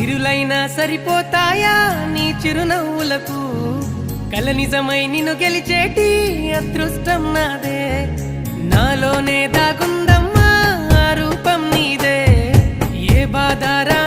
సిరులైనా సరిపోతాయా నీ చిరునవ్వులకు కల నిజమై నిన్ను గెలిచేటి అదృష్టం నాదే నాలోనే దాగుందమ్మా ఆ రూపం నీదే ఏ బాధారా